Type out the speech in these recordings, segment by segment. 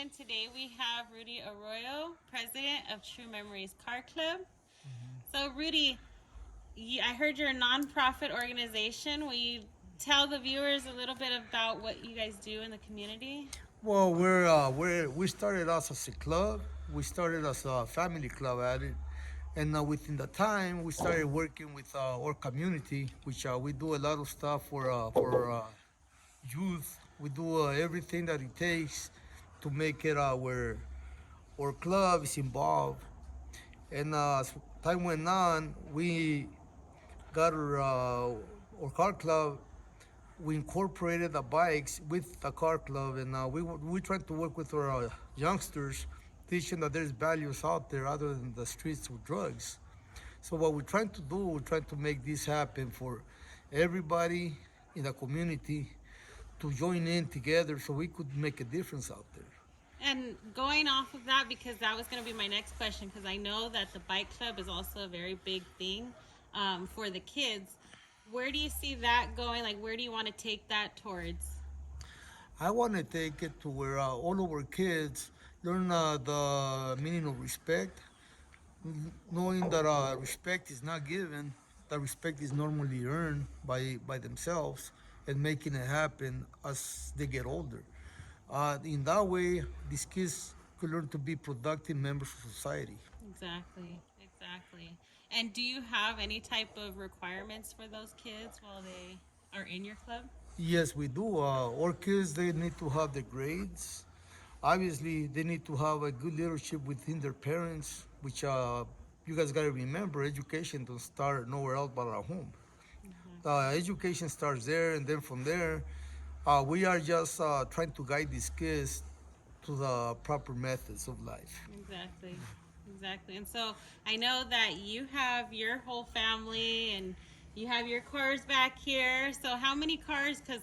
and today we have Rudy Arroyo, president of True Memories Car Club. So, Rudy, I heard you're a nonprofit organization. Will you tell the viewers a little bit about what you guys do in the community? Well, we started us as a club. We started as a family club at it, and within the time we started working with our community, which we do a lot of stuff for youth. We do everything that it takes to make it our club is involved. And as time went on, we got our car club. We incorporated the bikes with the car club, and we tried to work with our youngsters, teaching that there's values out there other than the streets with drugs. So what we're trying to do, we're trying to make this happen for everybody in the community to join in together so we could make a difference out there. And going off of that, because that was going to be my next question, because I know that the bike club is also a very big thing for the kids. Where do you see that going? Like, where do you want to take that towards? I want to take it to where all of our kids learn the meaning of respect, knowing that respect is not given, that respect is normally earned by themselves, and making it happen as they get older. In that way, these kids could learn to be productive members of society. Exactly, exactly. And do you have any type of requirements for those kids while they are in your club? Yes, we do. Our kids, they need to have the grades. Obviously, they need to have a good leadership within their parents, which you guys got to remember, education don't start nowhere else but at home. Exactly. Education starts there, and then from there, we are just trying to guide these kids to the proper methods of life. Exactly. Exactly. And so I know that you have your whole family and you have your cars back here. So how many cars? Because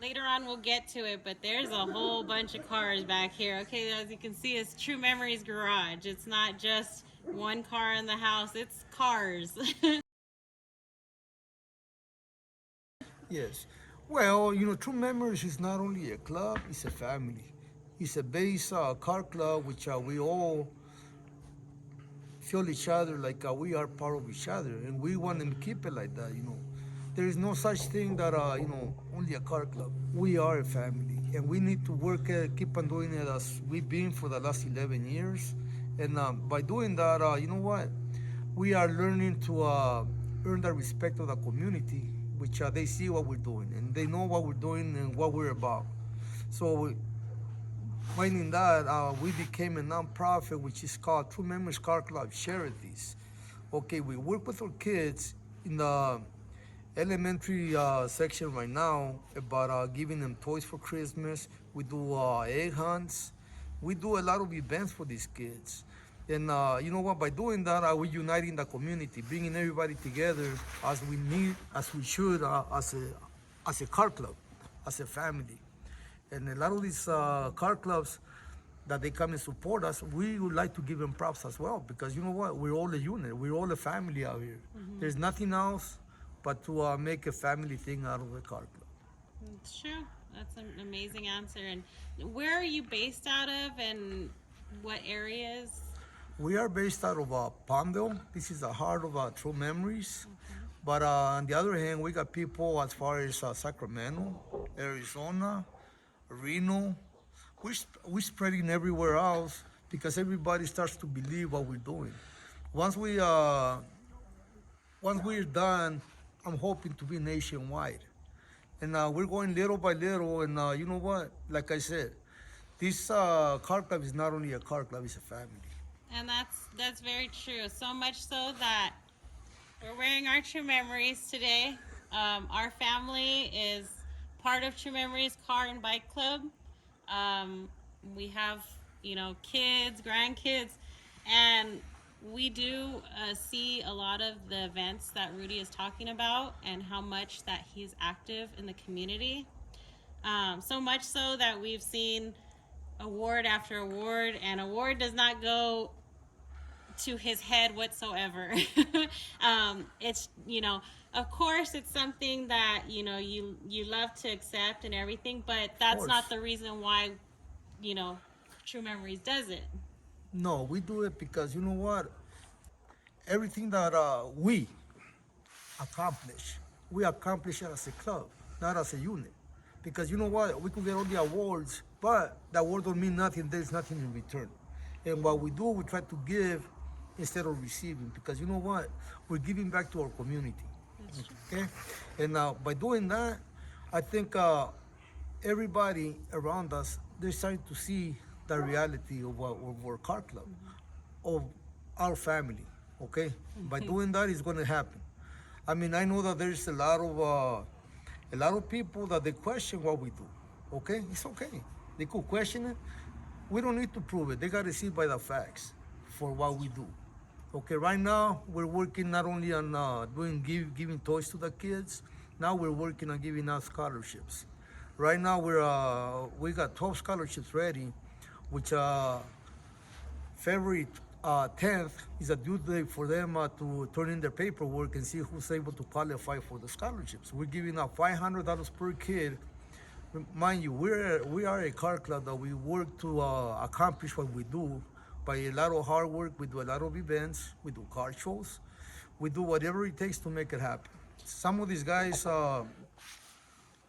later on we'll get to it, but there's a whole bunch of cars back here. Okay, as you can see, it's True Memories Garage. It's not just one car in the house, it's cars. Yes. Well, True Memories is not only a club, it's a family. It's a base car club, which we all feel each other like we are part of each other, and we want to keep it like that. There is no such thing that only a car club. We are a family, and we need to work keep on doing it as we've been for the last 11 years. And by doing that, you know what, we are learning to earn the respect of the community, which they see what we're doing and they know what we're doing and what we're about. So finding that, we became a nonprofit which is called True Memories Car Club Charities. Okay, we work with our kids in the elementary section right now about giving them toys for Christmas. We do egg hunts. We do a lot of events for these kids. And you know what? By doing that, we're uniting the community, bringing everybody together as we need, as we should, as a car club, as a family. And a lot of these car clubs that they come and support us, we would like to give them props as well because you know what? We're all a unit. We're all a family out here. There's nothing else but to make a family thing out of the car club. It's true. That's an amazing answer. And where are you based out of and what areas? We are based out of Palmdale. This is the heart of True Memories. Okay. But on the other hand, we got people as far as Sacramento, Arizona, Reno. We're spreading everywhere else because everybody starts to believe what we're doing. Once we once we're done, I'm hoping to be nationwide, and we're going little by little. And you know what? Like I said, this car club is not only a car club; it's a family. And that's very true. So much so that we're wearing our True Memories today. Our family is part of True Memories Car and Bike Club. We have, kids, grandkids, and we do see a lot of the events that Rudy is talking about and how much that he's active in the community. So much so that we've seen award after award, and award does not go to his head whatsoever. It's of course it's something that you love to accept and everything, but Of that's course. not the reason why True Memories does it. No, we do it because you know what? Everything that accomplish, we accomplish it as a club, not as a unit. Because you know what? We could get all the awards, but the award don't mean nothing. There's nothing in return. And what we do, we try to give instead of receiving. Because you know what? We're giving back to our community. That's true. Okay? And by doing that, I think everybody around us, they're starting to see the reality of our car club, of our family. Okay? By doing that, it's going to happen. I mean, I know that there's a lot of people that they question what we do. Okay, it's okay. They could question it. We don't need to prove it. They got to see by the facts for what we do. Okay, right now we're working not only on giving toys to the kids. Now we're working on giving out scholarships. Right now we got 12 scholarships ready, which February 10th is a due date for them to turn in their paperwork and see who's able to qualify for the scholarships. We're giving out $500 per kid. Mind you, we are a car club that we work to accomplish what we do by a lot of hard work. We do a lot of events. We do car shows. We do whatever it takes to make it happen. Some of these guys,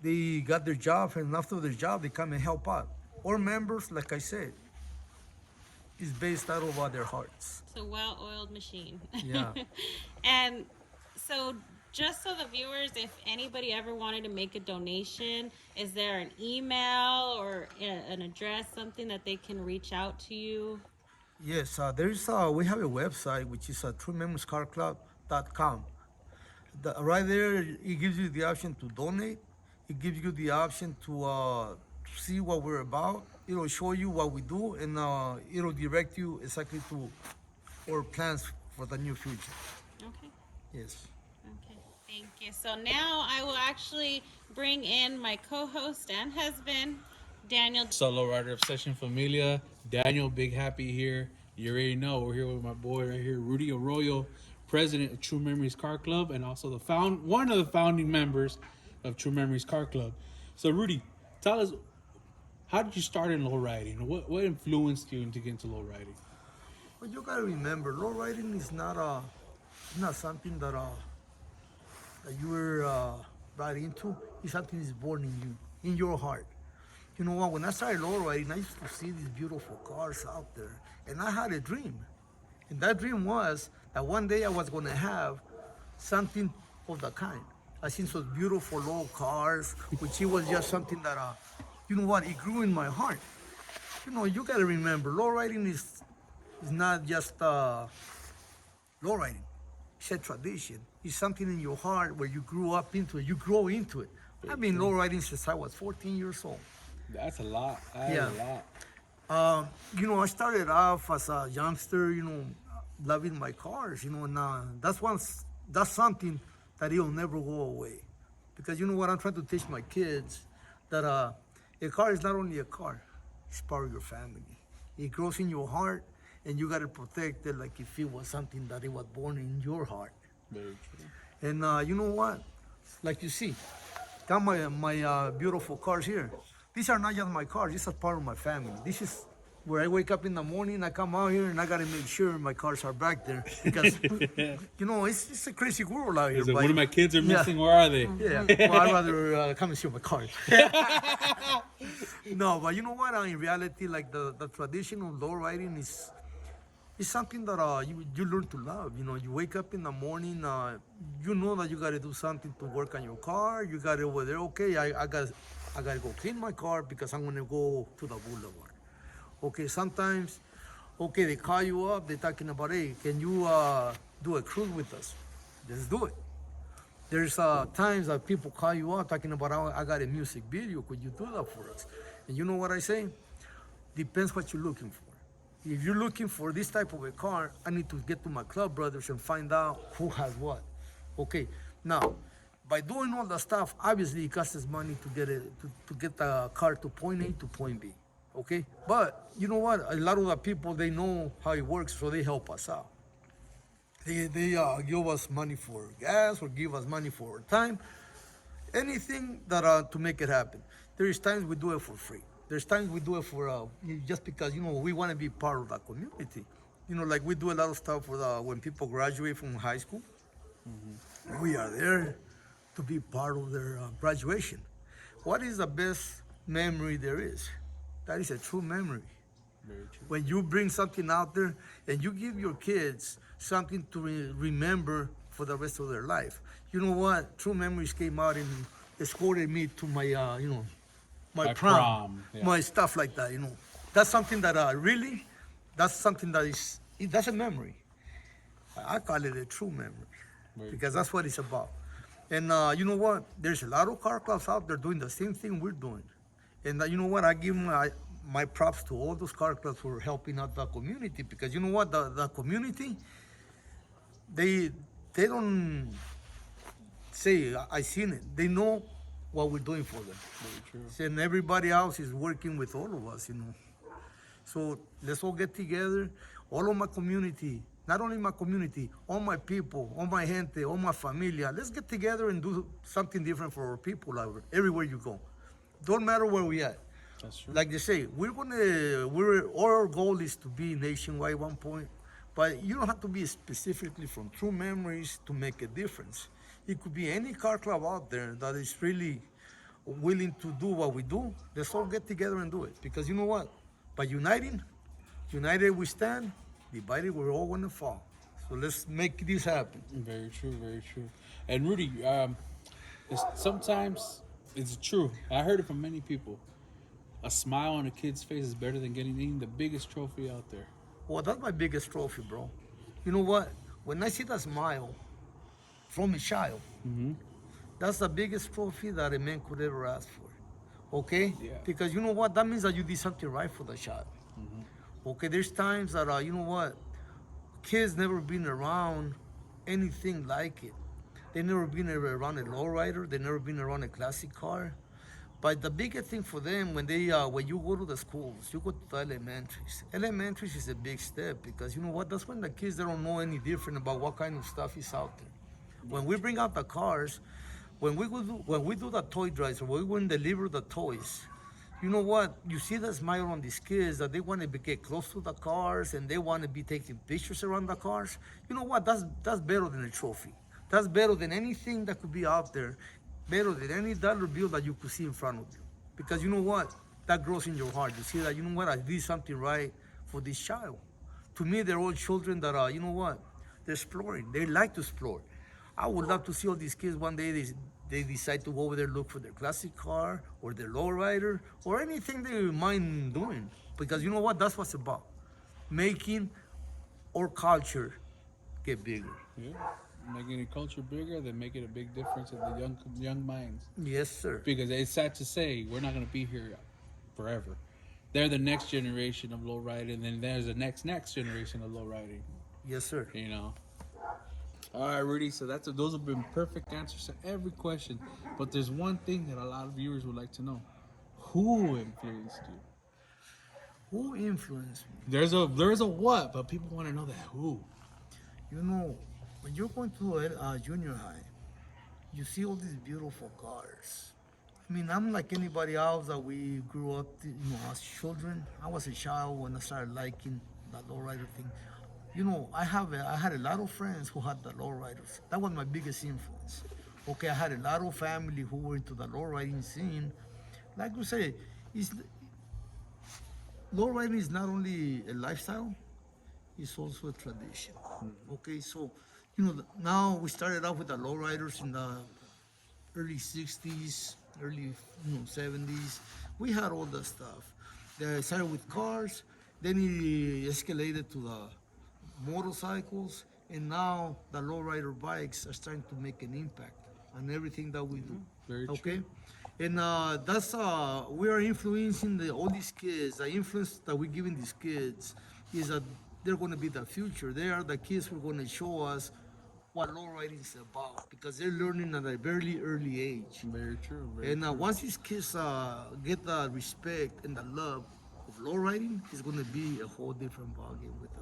they got their job, and after their job, they come and help out. Our members, like I said, is based out of their hearts. It's a well-oiled machine. Yeah. And so, just so the viewers, if anybody ever wanted to make a donation, is there an email or an address, something that they can reach out to you? Yes, we have a website which is truememoriescarclub.com. Right there, it gives you the option to donate. It gives you the option to see what we're about. It'll show you what we do, and it'll direct you exactly to our plans for the near future. Okay. Yes. Okay. Thank you. So now I will actually bring in my co-host and husband, Daniel. So Lowrider Obsession Familia, Daniel Big Happy here. You already know we're here with my boy right here, Rudy Arroyo, president of True Memories Car Club, and also one of the founding members of True Memories Car Club. So Rudy, tell us, how did you start in lowriding? What influenced you into getting into lowriding? Well, you gotta remember, lowriding is not something that you were right into. It's something that's born in you, in your heart. You know what? When I started lowriding, I used to see these beautiful cars out there, and I had a dream. And that dream was that one day I was going to have something of the kind. I seen those beautiful low cars, which it was just something that, you know what? It grew in my heart. You know, you got to remember, lowriding is not just lowriding. It's a tradition. It's something in your heart where you grew up into it. You grow into it. I've been lowriding since I was 14 years old. That's a lot. That's Yeah. a lot. You know, I started off as a youngster, you know, loving my cars, you know, and that's something that it'll never go away. Because you know what, I'm trying to teach my kids that a car is not only a car, it's part of your family. It grows in your heart, and you got to protect it like if it was something that it was born in your heart. Very true. And you know what? Like you see, got my beautiful cars here. These are not just my cars. These are part of my family. This is where I wake up in the morning. I come out here and I gotta make sure my cars are back there because you know it's a crazy world out here. Is it but- one of my kids are Yeah. missing? Where are they? Yeah, well, I'd rather come and see my cars. No, but you know what? In reality, like the tradition of lowriding is something that you learn to love. You know, you wake up in the morning, you know that you got to do something to work on your car. You got to over there. Okay, I got to go clean my car because I'm gonna go to the boulevard. Okay, sometimes, okay, they call you up. They're talking about, hey, can you do a cruise with us? Let's do it. There's times that people call you up talking about, oh, I got a music video. Could you do that for us? And you know what I say? Depends what you're looking for. If you're looking for this type of a car, I need to get to my club brothers and find out who has what. Okay, now, by doing all the stuff, obviously it costs money to get the car to point A to point B. Okay, but you know what? A lot of the people, they know how it works, so they help us out. They give us money for gas or give us money for time, anything that to make it happen. There is times we do it for free. There's times we do it for just because we want to be part of the community. Like we do a lot of stuff for when people graduate from high school. We are there to be part of their graduation. What is the best memory there is? That is a true memory. Very true. When you bring something out there and you give your kids something to remember for the rest of their life. You know what? True Memories came out and escorted me to my, my My prom, prom, yeah. my stuff like that. That's something that that's something that that's a memory. I call it a true memory because that's what it's about. And you know what? There's a lot of car clubs out there doing the same thing we're doing. And you know what? I give my props to all those car clubs who are helping out the community because you know what? The community, they don't say, I seen it. They know what we're doing for them. Very true. And everybody else is working with all of us. So let's all get together, all of my community, not only my community, all my people, all my gente, all my familia. Let's get together and do something different for our people everywhere you go. Don't matter where we at. That's true. Like they say, our goal is to be nationwide at one point, but you don't have to be specifically from True Memories to make a difference. It could be any car club out there that is really willing to do what we do. Let's all get together and do it. Because you know what? By united we stand, divided we're all gonna fall. So let's make this happen. Very true, very true. And Rudy, sometimes it's true. I heard it from many people. A smile on a kid's face is better than getting the biggest trophy out there. Well, that's my biggest trophy, bro. You know what? When I see that smile from a child, that's the biggest trophy that a man could ever ask for. Okay? Yeah. Because you know what? That means that you did something right for the child. Okay, there's times that, you know what? Kids never been around anything like it. They never been around a lowrider. They never been around a classic car. But the biggest thing for them when you go to the schools, you go to the elementaries. Elementaries is a big step because you know what? That's when the kids they don't know any different about what kind of stuff is out there. When we bring out the cars, when we do the toy drives or when we go and deliver the toys, you know what? You see the smile on these kids that they want to get close to the cars and they want to be taking pictures around the cars. You know what? That's better than a trophy. That's better than anything that could be out there. Better than any dollar bill that you could see in front of you. Because you know what? That grows in your heart. You see that, you know what? I did something right for this child. To me, they're all children that, you know what? They're exploring. They like to explore. I would love to see all these kids one day, they decide to go over there, look for their classic car or their lowrider or anything they mind doing. Because you know what? That's what's about. Making our culture get bigger. Yeah. Making a culture bigger, then making a big difference in the young minds. Yes, sir. Because it's sad to say we're not going to be here forever. They're the next generation of low riding, and then there's the next generation of low riding. Yes, sir. All right, Rudy. So those have been perfect answers to every question. But there's one thing that a lot of viewers would like to know: who influenced you? Who influenced me? There's a what, but people want to know that who. You know, when you're going to junior high, you see all these beautiful cars. I mean, I'm like anybody else that we grew up, as children. I was a child when I started liking that lowrider thing. I had a lot of friends who had the lowriders. That was my biggest influence. Okay, I had a lot of family who were into the lowriding scene. Like you say, lowriding is not only a lifestyle, it's also a tradition. Okay, so now we started off with the lowriders in the early 60s, early 70s. We had all that stuff. They started with cars, then it escalated to the motorcycles, and now the lowrider bikes are starting to make an impact on everything that we do. Very true. Okay? And that's we are influencing all these kids. The influence that we're giving these kids is that they're going to be the future. They are the kids who are going to show us what lowriding is about because they're learning at a very early age. Very true. And once these kids get the respect and the love of lowriding, it's going to be a whole different ballgame with them.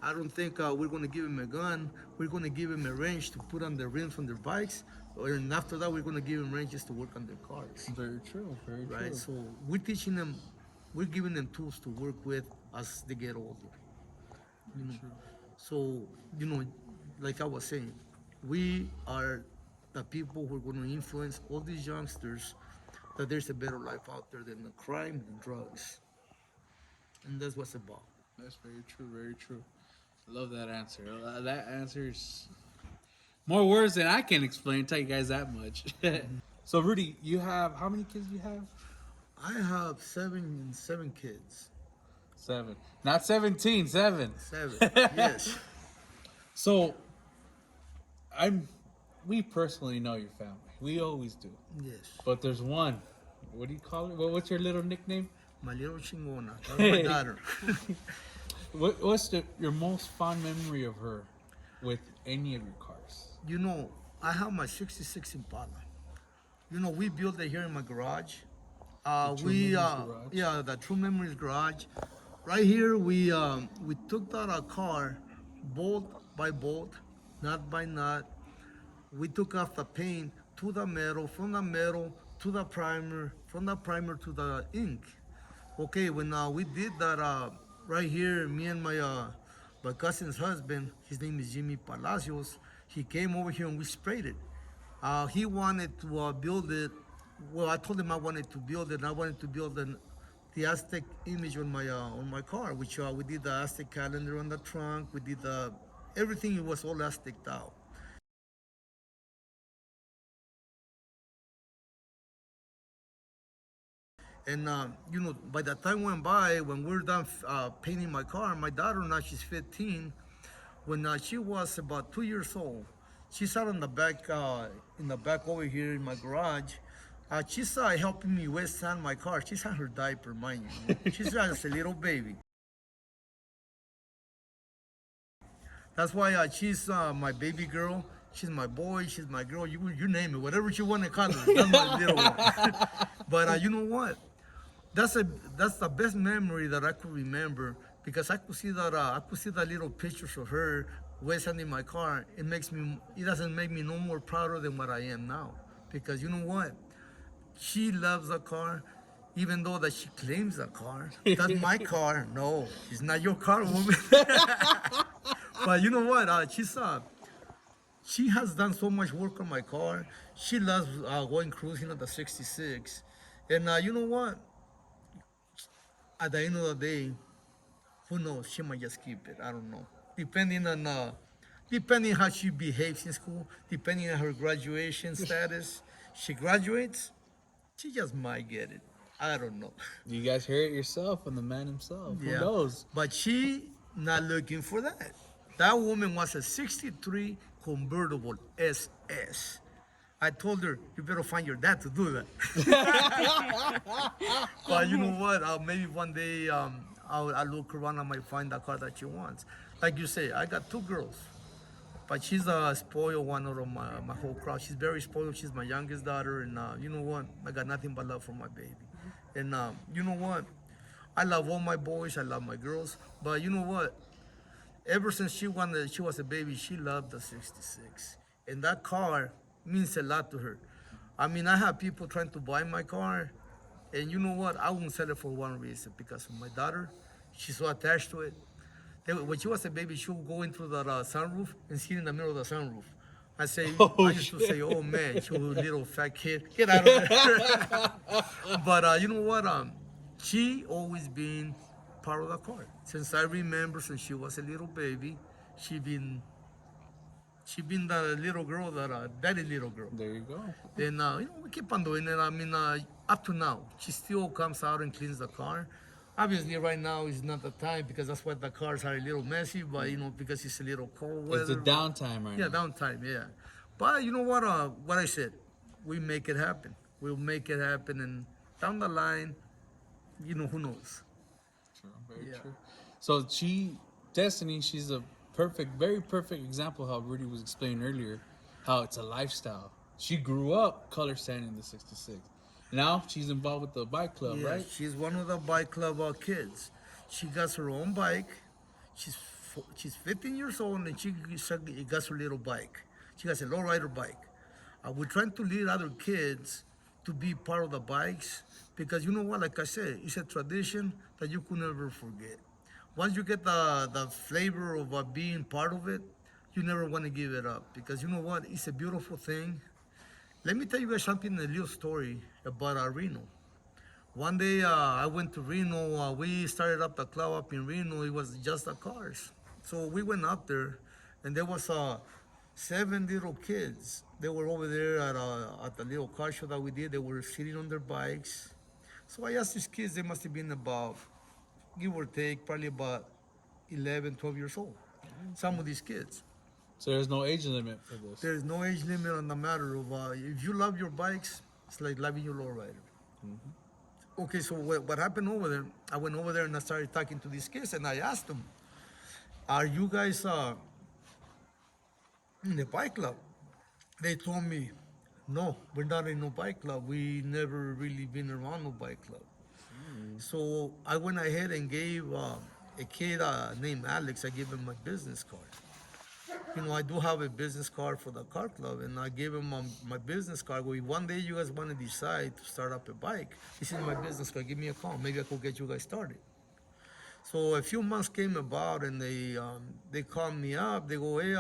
I don't think we're going to give them a gun. We're going to give them a wrench to put on the rims on their bikes, and after that, we're going to give them wrenches to work on their cars. Very true. Very Right? true. So we're teaching them, we're giving them tools to work with as they get older. You know? So, you know, like I was saying, we are the people who are going to influence all these youngsters that there's a better life out there than the crime and drugs. And that's what's about. That's very true. Very true. I love that answer. That answer is more words than I can explain. Tell you guys that much. So Rudy, you have how many kids do you have? I have seven kids. 7. Not 17. 7. 7, yes. So we personally know your family. We always do. Yes. But there's one. What do you call it? What's your little nickname? My little chingona. That's my daughter. What's your most fond memory of her with any of your cars? You know, I have my 66 Impala. You know, we built it here in my garage. True Memories garage? Yeah, the True Memories garage. Right here, we took that car, bolt by bolt, nut by nut. We took off the paint to the metal, from the metal to the primer, from the primer to the ink. Okay, when we did that right here, me and my cousin's husband, his name is Jimmy Palacios, he came over here and we sprayed it. He wanted to build it. Well, I told him I wanted to build it, and I wanted to build the Aztec image on my car, which we did the Aztec calendar on the trunk. We did everything. It was all Aztec out. And you know, by the time went by, when we're done painting my car, my daughter now she's 15. When she was about 2 years old, she sat in the back over here in my garage. She's helping me wet sand my car. She's on her diaper, mind you. She's just a little baby. That's why she's my baby girl. She's my boy. She's my girl. You name it, whatever you want to call her. That's my little one. But you know what? That's the best memory that I could remember, because I could see that little pictures of her wet sanding my car. It doesn't make me no more prouder than what I am now, because you know what? She loves the car, even though that she claims the car. That's my car. No, it's not your car, woman. But you know what? She has done so much work on my car. She loves going cruising on the 66. And you know what? At the end of the day, who knows? She might just keep it. I don't know. Depending how she behaves in school, depending on her graduation status, she graduates, she just might get it. I don't know. You guys hear it yourself from the man himself. Who knows? But she not looking for that. That woman was a 63 convertible SS. I told her, you better find your dad to do that. But you know what? Maybe one day I'll look around, I might find the car that she wants. Like you say, I got 2 girls. But she's a spoiled one out of my whole crowd. She's very spoiled. She's my youngest daughter. And you know what? I got nothing but love for my baby. And you know what? I love all my boys. I love my girls. But you know what? Ever since she was a baby, she loved the 66. And that car means a lot to her. I mean, I have people trying to buy my car. And you know what? I won't sell it for one reason. Because of my daughter, she's so attached to it. When she was a baby, she would go into the sunroof and sit in the middle of the sunroof. I used to say, oh man, you little fat kid, get out of there. But you know what? She always been part of the car. Since I remember, since she was a little baby, she been the little girl daddy little girl. There you go. Then you know, we keep on doing it. I mean, up to now, she still comes out and cleans the car. Obviously, right now is not the time, because that's why the cars are a little messy. But you know, because it's a little cold weather. It's a downtime right now. Yeah, downtime. Yeah. But you know what? What I said, we make it happen. We'll make it happen, and down the line, you know, who knows? True, very true. So Destiny, she's a very perfect example how Rudy was explaining earlier, how it's a lifestyle. She grew up color sanding the 66. Now she's involved with the bike club, right? She's one of the bike club kids. She got her own bike. She's she's 15 years old and she got her little bike. She has a lowrider bike. We're trying to lead other kids to be part of the bikes because you know what, like I said, it's a tradition that you could never forget. Once you get the flavor of being part of it, you never want to give it up because you know what, it's a beautiful thing. Let me tell you guys something, a little story about Reno. One day I went to Reno. We started up the club up in Reno. It was just the cars. So we went up there, and there was 7 little kids. They were over there at the little car show that we did. They were sitting on their bikes. So I asked these kids, they must have been about, give or take, probably about 11, 12 years old. Some of these kids. So there's no age limit for this. There's no age limit on the matter of if you love your bikes, it's like loving your lowrider. Okay, so what happened over there? I went over there and I started talking to these kids, and I asked them, "Are you guys in the bike club?" They told me, "No, we're not in no bike club. We never really been around no bike club." So I went ahead and gave a kid named Alex. I gave him my business card. You know, I do have a business card for the car club, and I gave him my business card. Well, one day you guys want to decide to start up a bike, this is my business card. Give me a call. Maybe I could get you guys started. So a few months came about, and they called me up. They go, "Hey,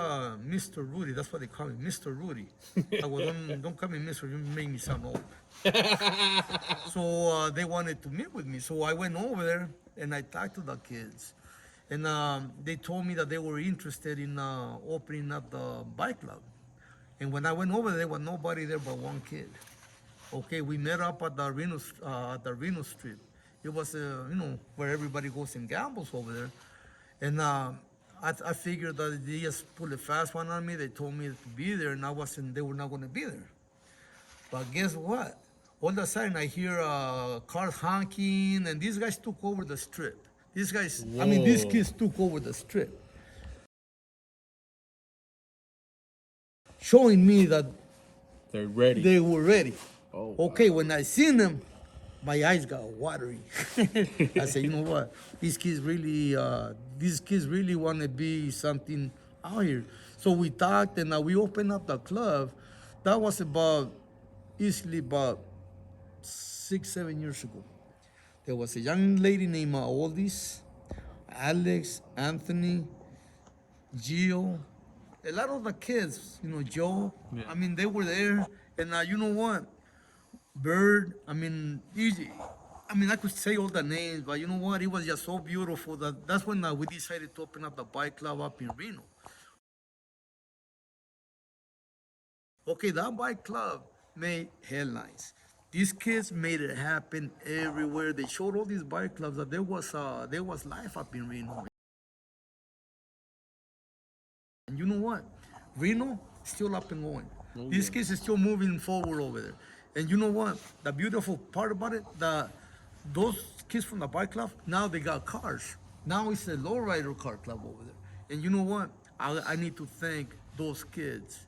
Mr. Rudy," that's what they call me, Mr. Rudy. I go, don't call me Mr. You make me sound old. So they wanted to meet with me. So I went over there and I talked to the kids. And they told me that they were interested in opening up the bike club. And when I went over there was nobody there but one kid. Okay, we met up at the Reno Street. It was, where everybody goes and gambles over there. And I figured that they just pulled a fast one on me. They told me to be there, and they were not going to be there. But guess what? All of a sudden, I hear cars honking, and these guys took over the strip. These guys, these kids took over the strip. Showing me that They're ready. they were ready. Oh, okay, when I seen them, my eyes got watery. I said, you know what? These kids really want to be something out here. So we talked, and we opened up the club. That was easily about 6-7 years ago. There was a young lady named Aldis, Alex, Anthony, Gio, a lot of the kids, Joe. Yeah. They were there, and you know what? Bird, easy. I could say all the names, but you know what? It was just so beautiful that's when we decided to open up the bike club up in Reno. Okay, that bike club made headlines. These kids made it happen everywhere. They showed all these bike clubs that there was life up in Reno. And you know what? Reno still up and going. These kids are still moving forward over there. And you know what? The beautiful part about it, those kids from the bike club, now they got cars. Now it's a lowrider car club over there. And you know what? I need to thank those kids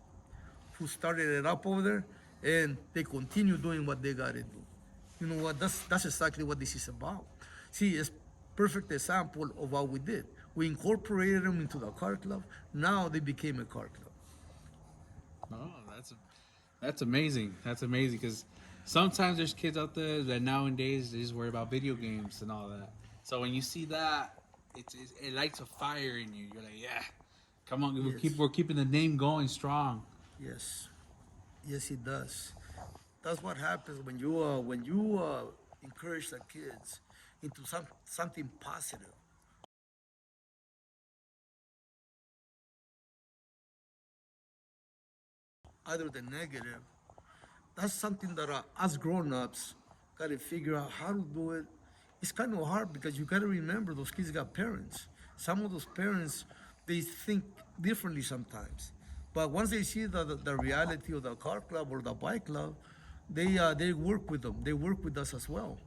who started it up over there, and they continue doing what they gotta do. You know what? That's exactly what this is about. See, it's perfect example of what we did. We incorporated them into the car club. Now they became a car club. Oh, that's amazing. That's amazing because sometimes there's kids out there that nowadays they just worry about video games and all that. So when you see that, it lights a fire in you. You're like, yeah, come on, Yes. we're keeping the name going strong. Yes, yes, it does. That's what happens when you encourage the kids into something positive. Other than negative, that's something that us grown-ups got to figure out how to do it. It's kind of hard because you got to remember those kids got parents. Some of those parents, they think differently sometimes. But once they see the reality of the car club or the bike club, they work with them. They work with us as well.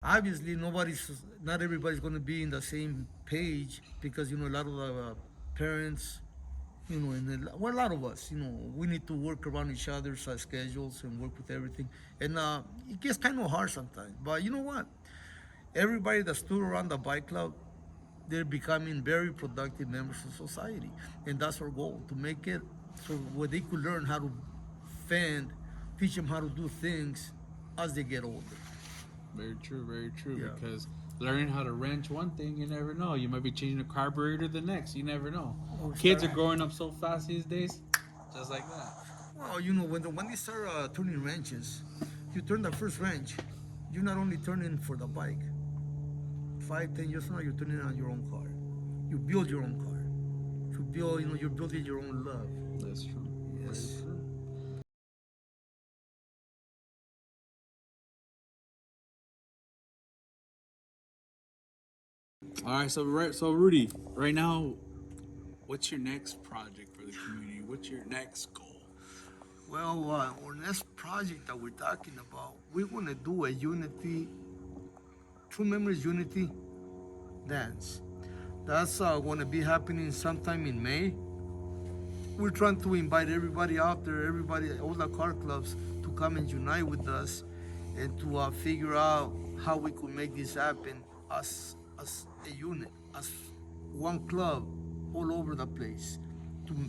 Obviously, not everybody's going to be in the same page because a lot of the parents, and a lot of us, we need to work around each other's schedules and work with everything, and it gets kind of hard sometimes. But you know what? Everybody that stood around the bike club, they're becoming very productive members of society. And that's our goal, to make it so where they could learn how to fend, teach them how to do things as they get older. Very true, very true. Yeah. Because learning how to wrench one thing, you never know. You might be changing a carburetor the next. You never know. Or Kids are start- growing up so fast these days, just like that. Well, when they start turning wrenches, you turn the first wrench, you're not only turning for the bike. 5, 10 years from now, you're turning on your own car. You build your own car. You build, you're building your own love. That's true. Yes. Very true. All right, so Rudy, right now, what's your next project for the community? What's your next goal? Well, our next project that we're talking about, we're gonna do a unity, True Memories Unity dance. That's gonna be happening sometime in May. We're trying to invite everybody out there, everybody, all the car clubs, to come and unite with us, and to figure out how we could make this happen as a unit, as one club, all over the place,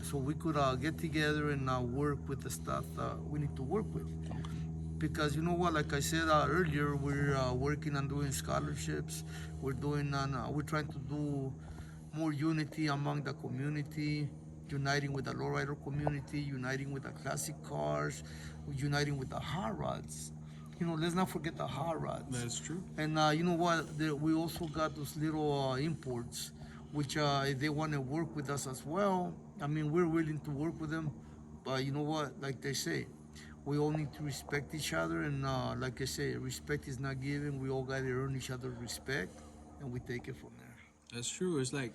so we could get together and work with the stuff that we need to work with. Because you know what, like I said earlier, we're working on doing scholarships. We're trying to do more unity among the community, uniting with the lowrider community, uniting with the classic cars, uniting with the hot rods. Let's not forget the hot rods. That's true. And you know what? We also got those little imports, which if they want to work with us as well, I mean, we're willing to work with them. But you know what? Like they say, we all need to respect each other. And like I say, respect is not given. We all got to earn each other's respect, and we take it from there. That's true. It's like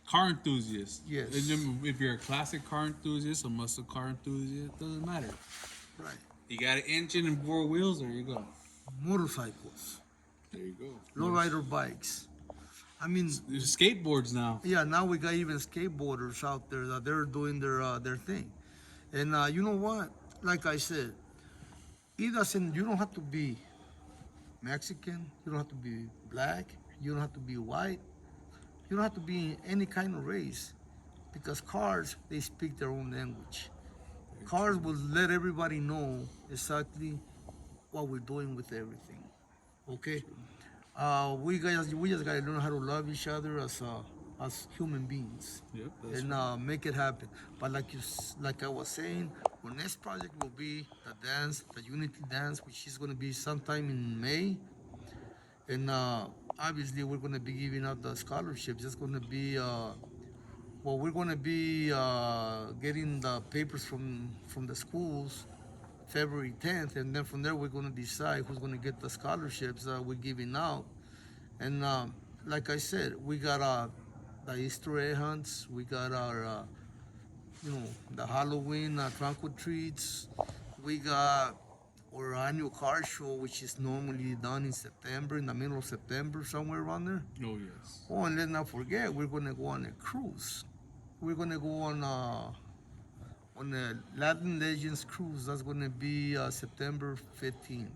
car enthusiasts. Yes. And then if you're a classic car enthusiast, a muscle car enthusiast, doesn't matter. Right. You got an engine and 4 wheels, there you go. Motorcycles, There you go. lowrider bikes. I mean, There's skateboards now. yeah, now we got even skateboarders out there that they're doing their thing. And you know what? Like I said, you don't have to be Mexican, you don't have to be black, you don't have to be white, you don't have to be any kind of race, because cars, they speak their own language. Cars will let everybody know exactly what we're doing with everything. Okay? We just gotta learn how to love each other as human beings, Yep, that's and right. make it happen. But like I was saying, our next project will be the dance, the unity dance, which is gonna be sometime in May, and obviously we're gonna be giving out the scholarships. It's gonna be we're gonna be getting the papers from the schools February 10th, and then from there we're gonna decide who's gonna get the scholarships that we're giving out. And like I said, we got the Easter egg hunts. We got our, the Halloween trunk or treats. We got our annual car show, which is normally done in September, in the middle of September, somewhere around there. Oh, yes. Oh, and let's not forget, we're gonna go on a cruise. We're gonna go on a Latin Legends cruise. That's gonna be September 15th.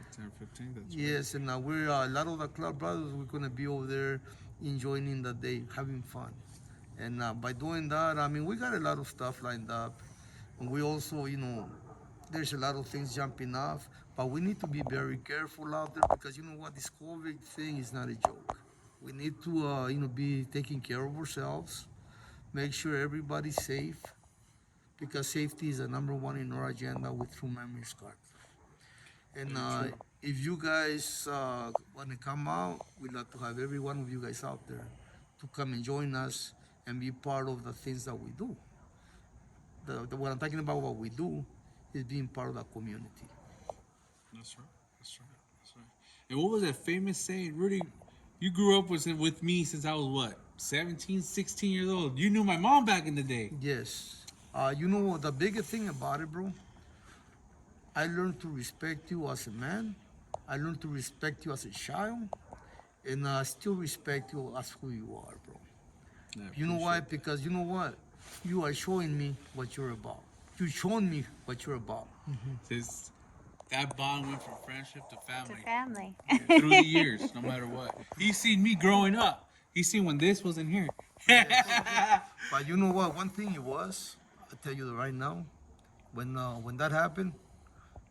September 15th, that's right. Yes, and we're a lot of the club brothers. We're gonna be over there enjoying the day, having fun, and by doing that, I mean, we got a lot of stuff lined up, and we also, there's a lot of things jumping off, but we need to be very careful out there, because you know what, this COVID thing is not a joke. We need to, be taking care of ourselves, make sure everybody's safe, because safety is the number one in our agenda with True Memories Card. And if you guys want to come out, we'd love to have every one of you guys out there to come and join us and be part of the things that we do. What I'm talking about, what we do, is being part of the community. That's right. That's right. That's right. And what was that famous saying, Rudy? You grew up with me since I was what, 17, 16 years old. You knew my mom back in the day. Yes. The biggest thing about it, bro, I learned to respect you as a man. I learned to respect you as a child. And I still respect you as who you are, bro. Yeah, You know why? Because you know what? You are showing me what you're about. You're showing me what you're about. Says, that bond went from friendship to To family family. through the years, no matter what. He's seen me growing up. He's seen when this wasn't here. But you know what? One thing it was, I'll tell you right now, when that happened,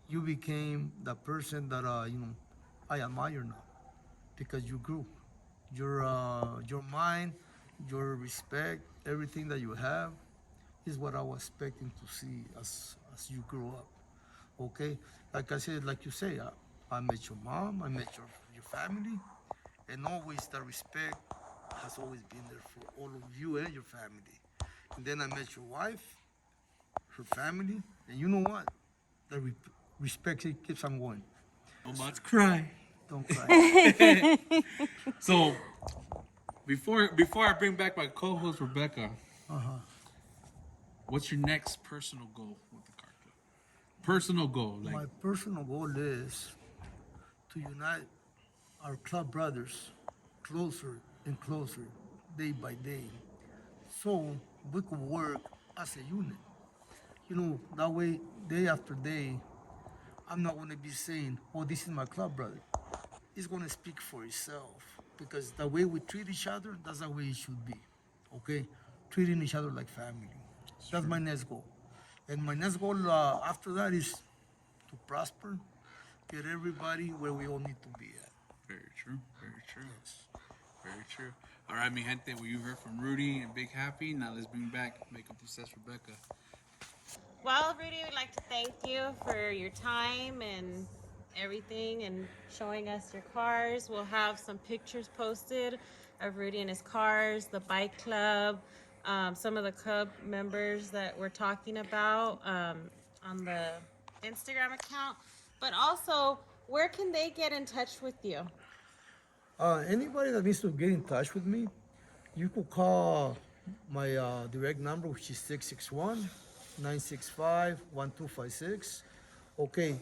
you became the person that I admire now because you grew. Your mind, your respect, everything that you have is what I was expecting to see as you grow up. Okay, like I said, like you say, I met your mom, I met your family, and always the respect has always been there for all of you and your family. And then I met your wife, her family, and you know what? The respect it keeps on going. I'm about to cry. Don't cry. So before I bring back my co-host Rebecca, what's your next personal goal with the car club? Personal goal, like My personal goal is to unite our club brothers closer and closer day by day so we could work as a unit. That way, day after day, I'm not going to be saying, oh, this is my club brother. It's going to speak for itself because the way we treat each other, that's the way it should be. Okay? Treating each other like family. That's my next goal. And my next goal after that is to prosper, get everybody where we all need to be at. very true, very true, very true. All right, mi gente, well, you heard from Rudy and Big Happy. Now let's bring back Makeup Obsessed Rebecca. Well, Rudy, we'd like to thank you for your time and everything and showing us your cars. We'll have some pictures posted of Rudy and his cars, the bike club, some of the club members that we're talking about on the Instagram account. But also, where can they get in touch with you? Anybody that needs to get in touch with me, you could call my direct number, which is 661-965-1256. Okay.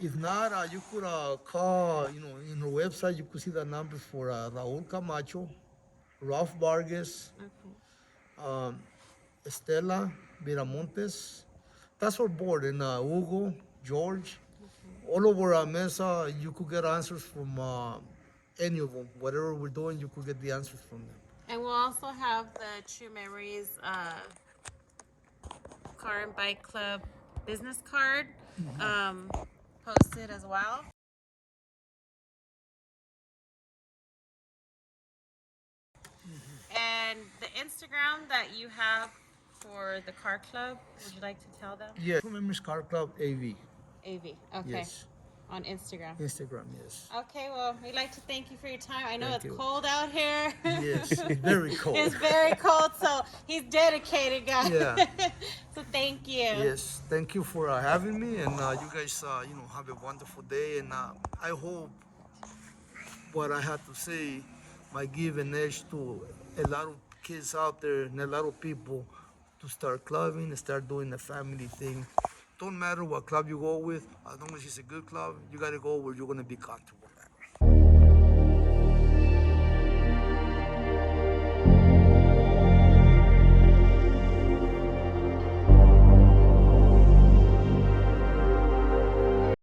If not, you could call, in our website, you could see the numbers for Raul Camacho, Ralph Vargas, Estela Viramontes. That's our board. And Hugo, George, all over Mesa, you could get answers from any of them. Whatever we're doing, you could get the answers from them. And we'll also have the True Memories Car and Bike Club business card posted as well. And the Instagram that you have for the car club, would you like to tell them? Yeah, True Memories Car Club AV. AV. Okay. Yes. On Instagram. Instagram, yes. Okay, well, we'd like to thank you for your time. I know Thank it's you. cold out here. Yes, it's very cold. It's very cold, so he's dedicated, guys. Yeah. So thank you. Yes, thank you for having me, and you guys, have a wonderful day. And I hope what I had to say might give an edge to a lot of kids out there and a lot of people to start clubbing and start doing the family thing. Don't matter what club you go with, as long as it's a good club, you gotta go where you're gonna be comfortable.